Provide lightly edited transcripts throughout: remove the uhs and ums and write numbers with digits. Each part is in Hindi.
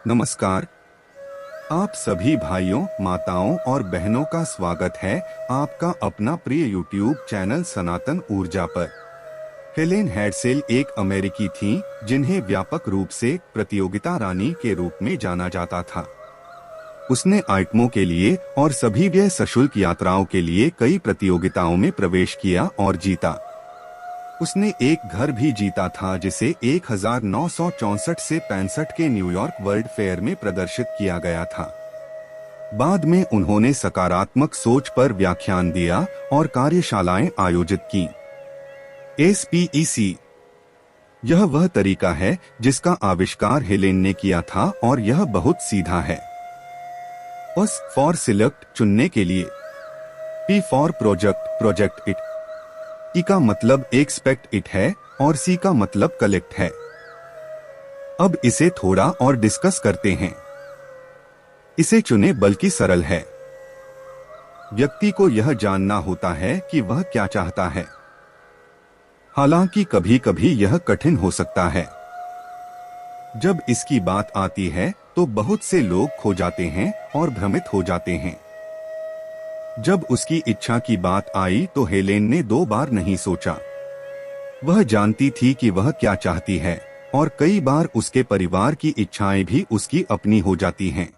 नमस्कार। आप सभी भाइयों, माताओं और बहनों का स्वागत है आपका अपना प्रिय YouTube चैनल सनातन ऊर्जा पर। हेलेन हेडसेल एक अमेरिकी थीं, जिन्हें व्यापक रूप से प्रतियोगिता रानी के रूप में जाना जाता था। उसने आइटमों के लिए और सभी व्यय सशुल्क यात्राओं के लिए कई प्रतियोगिताओं में प्रवेश किया और जीता। उसने एक घर भी जीता था, जिसे 1964 से 65 के न्यूयॉर्क वर्ल्ड फेयर में प्रदर्शित किया गया था। बाद में उन्होंने सकारात्मक सोच पर व्याख्यान दिया और कार्यशालाएं आयोजित की। SPEC यह वह तरीका है जिसका आविष्कार हेलेन ने किया था और यह बहुत सीधा है। S फॉर सिलेक्ट, चुनने के लिए। P for project it. E का मतलब एक्सपेक्ट इट है और C का मतलब कलेक्ट है। अब इसे थोड़ा और डिस्कस करते हैं। इसे चुने बल्कि सरल है। व्यक्ति को यह जानना होता है कि वह क्या चाहता है। हालांकि कभी कभी यह कठिन हो सकता है। जब इसकी बात आती है तो बहुत से लोग खो जाते हैं और भ्रमित हो जाते हैं। जब उसकी इच्छा की बात आई तो हेलेन ने 2 बार नहीं सोचा। वह जानती थी कि वह क्या चाहती है और कई बार उसके परिवार की इच्छाएं भी उसकी अपनी हो जाती हैं।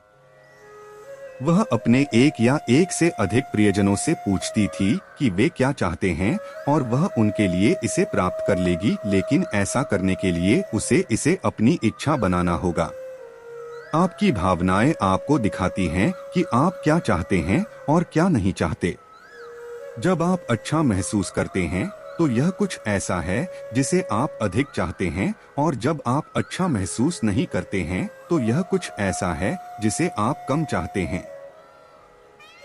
वह अपने एक या एक से अधिक प्रियजनों से पूछती थी कि वे क्या चाहते हैं और वह उनके लिए इसे प्राप्त कर लेगी, लेकिन ऐसा करने के लिए उसे इसे अपनी इच्छा बनाना होगा। आपकी भावनाएं आपको दिखाती हैं कि आप क्या चाहते हैं और क्या नहीं चाहते। जब आप अच्छा महसूस करते हैं तो यह कुछ ऐसा है जिसे आप अधिक चाहते हैं, और जब आप अच्छा महसूस नहीं करते हैं तो यह कुछ ऐसा है जिसे आप कम चाहते हैं।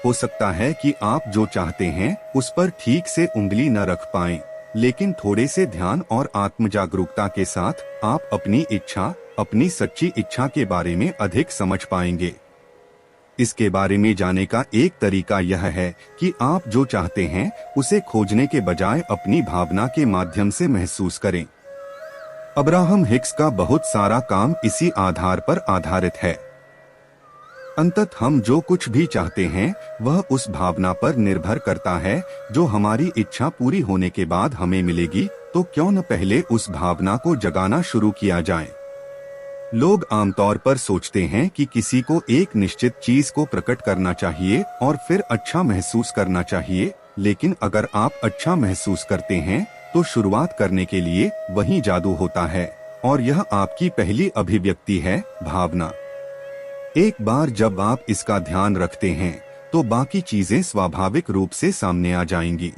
हो सकता है कि आप जो चाहते हैं उस पर ठीक से उंगली न रख पाएं, लेकिन थोड़े से ध्यान और आत्मजागरूकता के साथ आप अपनी इच्छा, अपनी सच्ची इच्छा के बारे में अधिक समझ पाएंगे। इसके बारे में जाने का एक तरीका यह है कि आप जो चाहते हैं उसे खोजने के बजाय अपनी भावना के माध्यम से महसूस करें। अब्राहम हिक्स का बहुत सारा काम इसी आधार पर आधारित है। अंततः हम जो कुछ भी चाहते हैं वह उस भावना पर निर्भर करता है जो हमारी इच्छा पूरी होने के बाद हमें मिलेगी। तो क्यों न पहले उस भावना को जगाना शुरू किया जाए। लोग आमतौर पर सोचते हैं कि किसी को एक निश्चित चीज को प्रकट करना चाहिए और फिर अच्छा महसूस करना चाहिए, लेकिन अगर आप अच्छा महसूस करते हैं तो शुरुआत करने के लिए वही जादू होता है, और यह आपकी पहली अभिव्यक्ति है, भावना। एक बार जब आप इसका ध्यान रखते हैं तो बाकी चीजें स्वाभाविक रूप से सामने आ जाएंगी।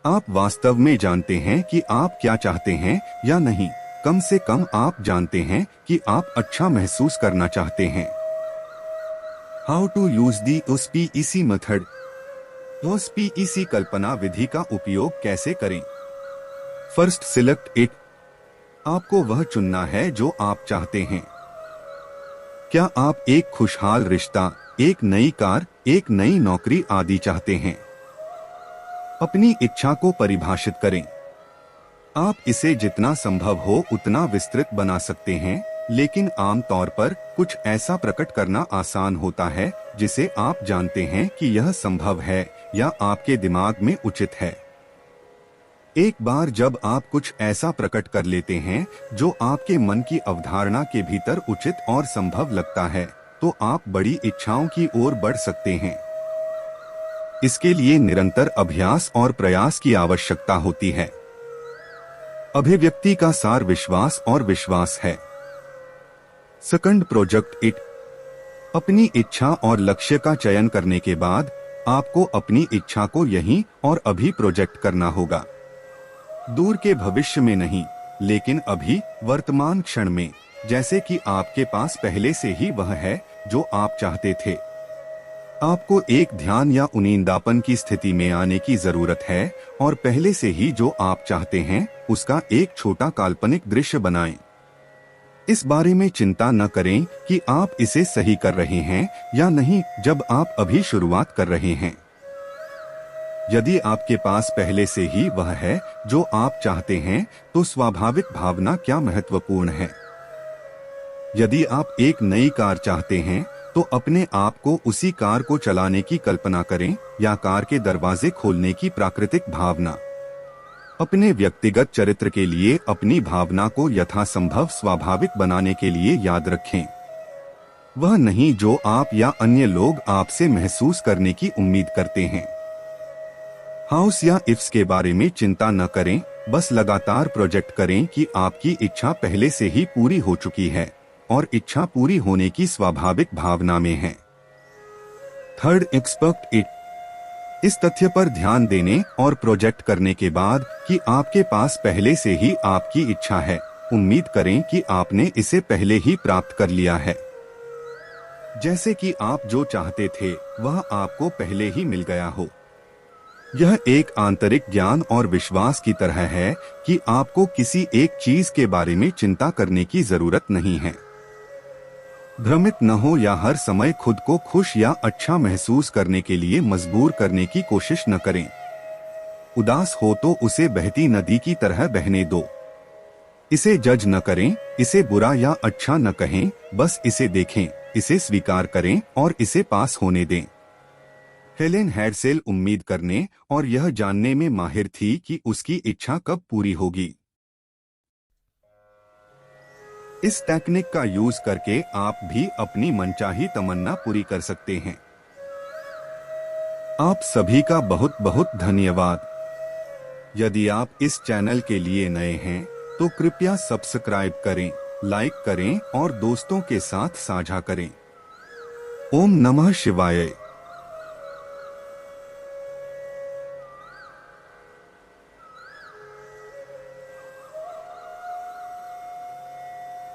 आप वास्तव में जानते हैं कि आप क्या चाहते हैं या नहीं। कम से कम आप जानते हैं कि आप अच्छा महसूस करना चाहते हैं। How to use the SPEC method. SPEC कल्पना विधि का उपयोग कैसे करें। First select it. आपको वह चुनना है जो आप चाहते हैं। क्या आप एक खुशहाल रिश्ता, एक नई कार, एक नई नौकरी आदि चाहते हैं। अपनी इच्छा को परिभाषित करें। आप इसे जितना संभव हो उतना विस्तृत बना सकते हैं, लेकिन आमतौर पर कुछ ऐसा प्रकट करना आसान होता है जिसे आप जानते हैं कि यह संभव है या आपके दिमाग में उचित है। एक बार जब आप कुछ ऐसा प्रकट कर लेते हैं जो आपके मन की अवधारणा के भीतर उचित और संभव लगता है, तो आप बड़ी इच्छाओं की ओर बढ़ सकते हैं। इसके लिए निरंतर अभ्यास और प्रयास की आवश्यकता होती है। अभिव्यक्ति का सार विश्वास और विश्वास है। Second project it. अपनी इच्छा और लक्ष्य का चयन करने के बाद आपको अपनी इच्छा को यहीं और अभी प्रोजेक्ट करना होगा। दूर के भविष्य में नहीं, लेकिन अभी वर्तमान क्षण में, जैसे कि आपके पास पहले से ही वह है जो आप चाहते थे। आपको एक ध्यान या उनींदापन की स्थिति में आने की जरूरत है और पहले से ही जो आप चाहते हैं उसका एक छोटा काल्पनिक दृश्य बनाएं। इस बारे में चिंता न करें कि आप इसे सही कर रहे हैं या नहीं जब आप अभी शुरुआत कर रहे हैं। यदि आपके पास पहले से ही वह है जो आप चाहते हैं, तो स्वाभाविक भावना क्या महत्वपूर्ण है। यदि आप एक नई कार चाहते हैं तो अपने आप को उसी कार को चलाने की कल्पना करें या कार के दरवाजे खोलने की प्राकृतिक भावना। अपने व्यक्तिगत चरित्र के लिए अपनी भावना को यथासंभव स्वाभाविक बनाने के लिए याद रखें, वह नहीं जो आप या अन्य लोग आपसे महसूस करने की उम्मीद करते हैं। हाउस या इफ्स के बारे में चिंता न करें, बस लगातार प्रोजेक्ट करें कि आपकी इच्छा पहले से ही पूरी हो चुकी है और इच्छा पूरी होने की स्वाभाविक भावना में है। Third, expect it. इस तथ्य पर ध्यान देने और प्रोजेक्ट करने के बाद कि आपके पास पहले से ही आपकी इच्छा है, उम्मीद करें कि आपने इसे पहले ही प्राप्त कर लिया है। जैसे कि आप जो चाहते थे वह आपको पहले ही मिल गया हो। यह एक आंतरिक ज्ञान और विश्वास की तरह है कि आपको किसी एक चीज के बारे में चिंता करने की जरूरत नहीं है। भ्रमित न हो या हर समय खुद को खुश या अच्छा महसूस करने के लिए मजबूर करने की कोशिश न करें। उदास हो तो उसे बहती नदी की तरह बहने दो। इसे जज न करें, इसे बुरा या अच्छा न कहें, बस इसे देखें, इसे स्वीकार करें और इसे पास होने दें। हेलेन हेडसेल उम्मीद करने और यह जानने में माहिर थी कि उसकी इच्छा कब पूरी होगी। इस टेक्निक का यूज करके आप भी अपनी मनचाही तमन्ना पूरी कर सकते हैं। आप सभी का बहुत बहुत धन्यवाद। यदि आप इस चैनल के लिए नए हैं तो कृपया सब्सक्राइब करें, लाइक करें और दोस्तों के साथ साझा करें। ओम नमः शिवाय।